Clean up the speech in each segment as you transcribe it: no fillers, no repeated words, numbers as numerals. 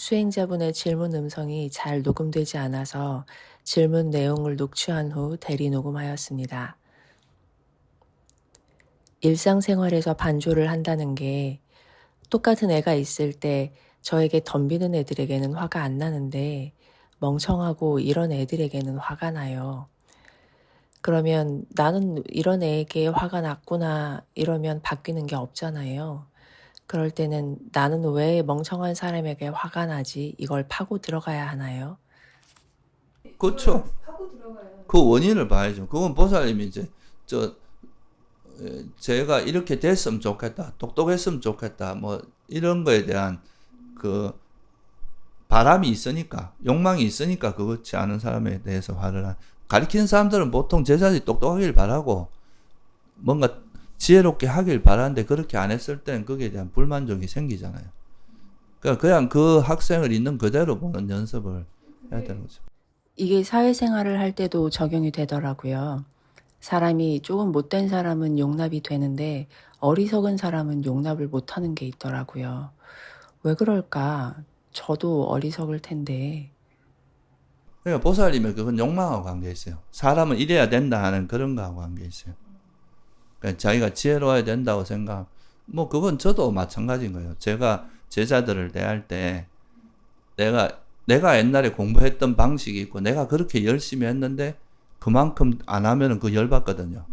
수행자분의 질문 음성이 잘 녹음되지 않아서 질문 내용을 녹취한 후 대리 녹음하였습니다. 일상생활에서 반조를 한다는 게 똑같은 애가 있을 때 저에게 덤비는 애들에게는 화가 안 나는데 멍청하고 이런 애들에게는 화가 나요. 그러면 나는 이런 애에게 화가 났구나 이러면 바뀌는 게 없잖아요. 그럴 때는 나는 왜 멍청한 사람에게 화가 나지? 이걸 파고 들어가야 하나요? 그렇죠. 그 원인을 봐야죠. 그건 보살님이 이제 저 제가 이렇게 됐으면 좋겠다, 똑똑했으면 좋겠다, 뭐 이런 거에 대한 그 바람이 있으니까, 욕망이 있으니까 그렇지 않은 사람에 대해서 화를 가리키는 사람들은 보통 제자들이 똑똑하길 바라고 뭔가 지혜롭게 하길 바라는데 그렇게 안 했을 때는 거기에 대한 불만족이 생기잖아요. 그러니까 그냥 그 학생을 있는 그대로 보는 연습을 해야 되는 거죠. 이게 사회생활을 할 때도 적용이 되더라고요. 사람이 조금 못된 사람은 용납이 되는데 어리석은 사람은 용납을 못하는 게 있더라고요. 왜 그럴까? 저도 어리석을 텐데. 그러니까 보살님의 그건 욕망하고 관계 있어요. 사람은 이래야 된다 하는 그런 거하고 관계 있어요. 그러니까 자기가 지혜로워야 된다고 생각. 뭐 그건 저도 마찬가지인 거예요. 제가 제자들을 대할 때 내가 옛날에 공부했던 방식이 있고 내가 그렇게 열심히 했는데 그만큼 안 하면은 그 열받거든요.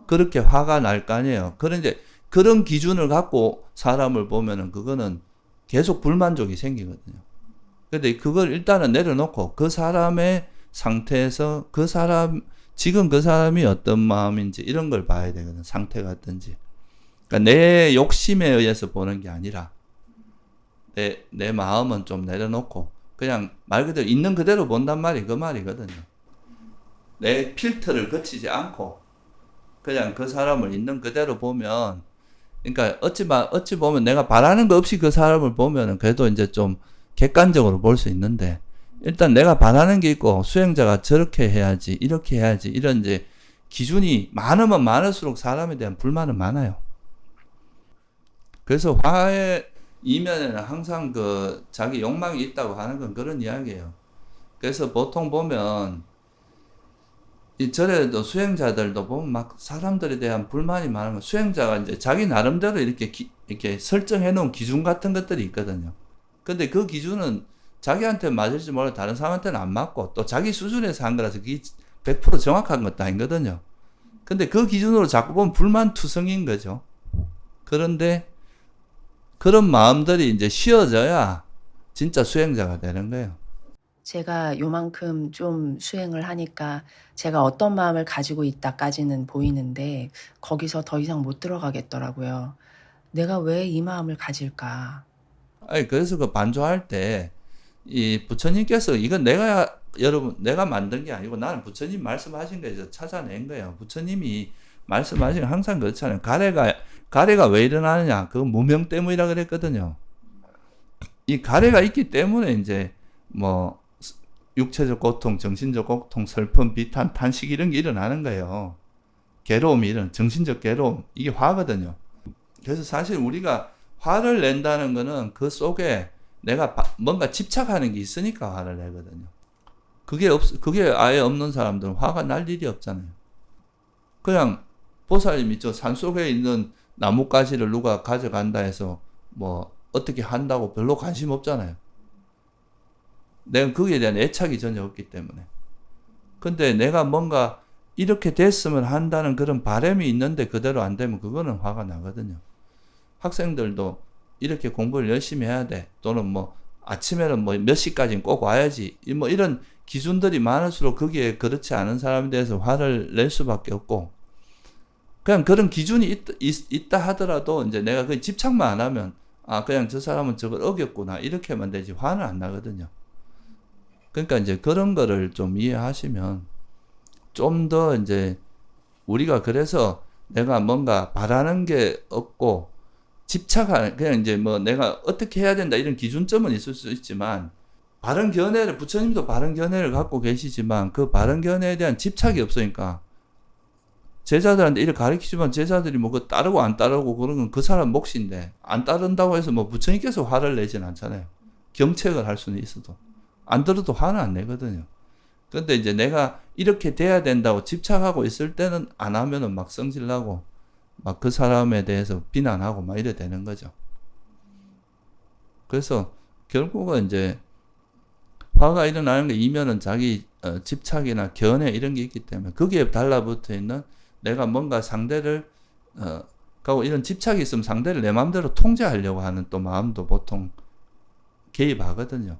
그렇게 화가 날 거 아니에요. 그런데 그런 기준을 갖고 사람을 보면은 그거는 계속 불만족이 생기거든요. 근데 그걸 일단은 내려놓고 그 사람의 상태에서 지금 그 사람이 어떤 마음인지 이런 걸 봐야 되거든. 상태가 어떤지. 그러니까 내 욕심에 의해서 보는 게 아니라 내 마음은 좀 내려놓고 그냥 말 그대로 있는 그대로 본단 말이 그 말이거든요. 내 필터를 거치지 않고 그냥 그 사람을 있는 그대로 보면, 그러니까 어찌 보면 내가 바라는 거 없이 그 사람을 보면은 그래도 이제 좀 객관적으로 볼 수 있는데, 일단 내가 바라는 게 있고 수행자가 저렇게 해야지 이렇게 해야지 이런 이제 기준이 많으면 많을수록 사람에 대한 불만은 많아요. 그래서 화의 이면에는 항상 그 자기 욕망이 있다고 하는 건 그런 이야기예요. 그래서 보통 보면 이 절에도 수행자들도 보면 막 사람들에 대한 불만이 많은 거, 수행자가 이제 자기 나름대로 이렇게 설정해 놓은 기준 같은 것들이 있거든요. 근데 그 기준은 자기한테 맞을지 몰라 다른 사람한테는 안 맞고 또 자기 수준에서 한 거라서 그게 100% 정확한 것도 아니거든요. 근데 그 기준으로 자꾸 보면 불만투성인 거죠. 그런데 그런 마음들이 이제 쉬어져야 진짜 수행자가 되는 거예요. 제가 요만큼 좀 수행을 하니까 제가 어떤 마음을 가지고 있다까지는 보이는데 거기서 더 이상 못 들어가겠더라고요. 내가 왜 이 마음을 가질까? 아니, 그래서 그 반조할 때, 이 부처님께서 이건 여러분, 내가 만든 게 아니고 나는 부처님 말씀하신 거에서 찾아낸 거예요. 부처님이 말씀하신 거 항상 그렇잖아요. 가래가 왜 일어나느냐? 그건 무명 때문이라 그랬거든요. 이 가래가 있기 때문에 이제 뭐, 육체적 고통, 정신적 고통, 슬픔, 비탄, 탄식 이런 게 일어나는 거예요. 괴로움이 정신적 괴로움. 이게 화거든요. 그래서 사실 우리가 화를 낸다는 거는 그 속에 내가 뭔가 집착하는 게 있으니까 화를 내거든요. 그게 아예 없는 사람들은 화가 날 일이 없잖아요. 그냥 보살님이 저 산속에 있는 나뭇가지를 누가 가져간다 해서 뭐 어떻게 한다고 별로 관심 없잖아요. 내가 거기에 대한 애착이 전혀 없기 때문에. 근데 내가 뭔가 이렇게 됐으면 한다는 그런 바람이 있는데 그대로 안 되면 그거는 화가 나거든요. 학생들도 이렇게 공부를 열심히 해야 돼. 또는 뭐 아침에는 뭐 몇 시까지는 꼭 와야지. 뭐 이런 기준들이 많을수록 거기에 그렇지 않은 사람에 대해서 화를 낼 수밖에 없고, 그냥 그런 기준이 있다 하더라도 이제 내가 그 집착만 안 하면 그냥 저 사람은 저걸 어겼구나 이렇게만 되지 화는 안 나거든요. 그러니까 이제 그런 거를 좀 이해하시면 좀 더 이제 우리가 그래서 내가 뭔가 바라는 게 없고 집착하는, 그냥 이제 뭐 내가 어떻게 해야 된다 이런 기준점은 있을 수 있지만, 부처님도 바른 견해를 갖고 계시지만 그 바른 견해에 대한 집착이 없으니까 제자들한테 이렇게 가르치지만 제자들이 뭐 그 따르고 안 따르고 그런 건 그 사람 몫인데, 안 따른다고 해서 뭐 부처님께서 화를 내진 않잖아요. 경책을 할 수는 있어도 안 들어도 화는 안 내거든요. 근데 이제 내가 이렇게 돼야 된다고 집착하고 있을 때는 안 하면은 막 성질나고 막 그 사람에 대해서 비난하고 막 이래 되는 거죠. 그래서 결국은 이제 화가 일어나는 게 이면은 자기 집착이나 견해 이런 게 있기 때문에 거기에 달라붙어 있는 내가 뭔가 상대를 가고 이런 집착이 있으면 상대를 내 마음대로 통제하려고 하는 또 마음도 보통 개입하거든요.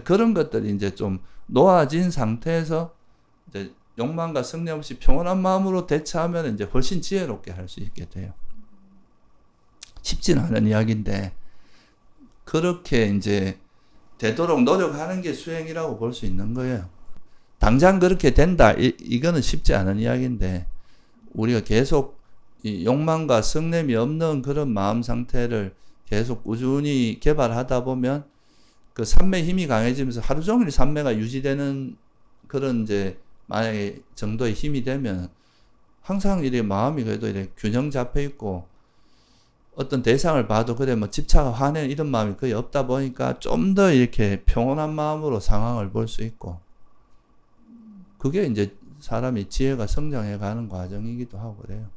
그런 것들이 이제 좀 놓아진 상태에서 이제 욕망과 성내 없이 평온한 마음으로 대처하면 이제 훨씬 지혜롭게 할 수 있게 돼요. 쉽진 않은 이야기인데 그렇게 이제 되도록 노력하는 게 수행이라고 볼 수 있는 거예요. 당장 그렇게 된다 이거는 쉽지 않은 이야기인데 우리가 계속 이 욕망과 성냄이 없는 그런 마음 상태를 계속 꾸준히 개발하다 보면 그 삼매 힘이 강해지면서 하루 종일 삼매가 유지되는 그런 이제 만약에 정도의 힘이 되면 항상 이렇게 마음이 그래도 이렇게 균형 잡혀 있고 어떤 대상을 봐도 그래 뭐 집착, 화내 이런 마음이 거의 없다 보니까 좀 더 이렇게 평온한 마음으로 상황을 볼 수 있고 그게 이제 사람이 지혜가 성장해 가는 과정이기도 하고 그래요.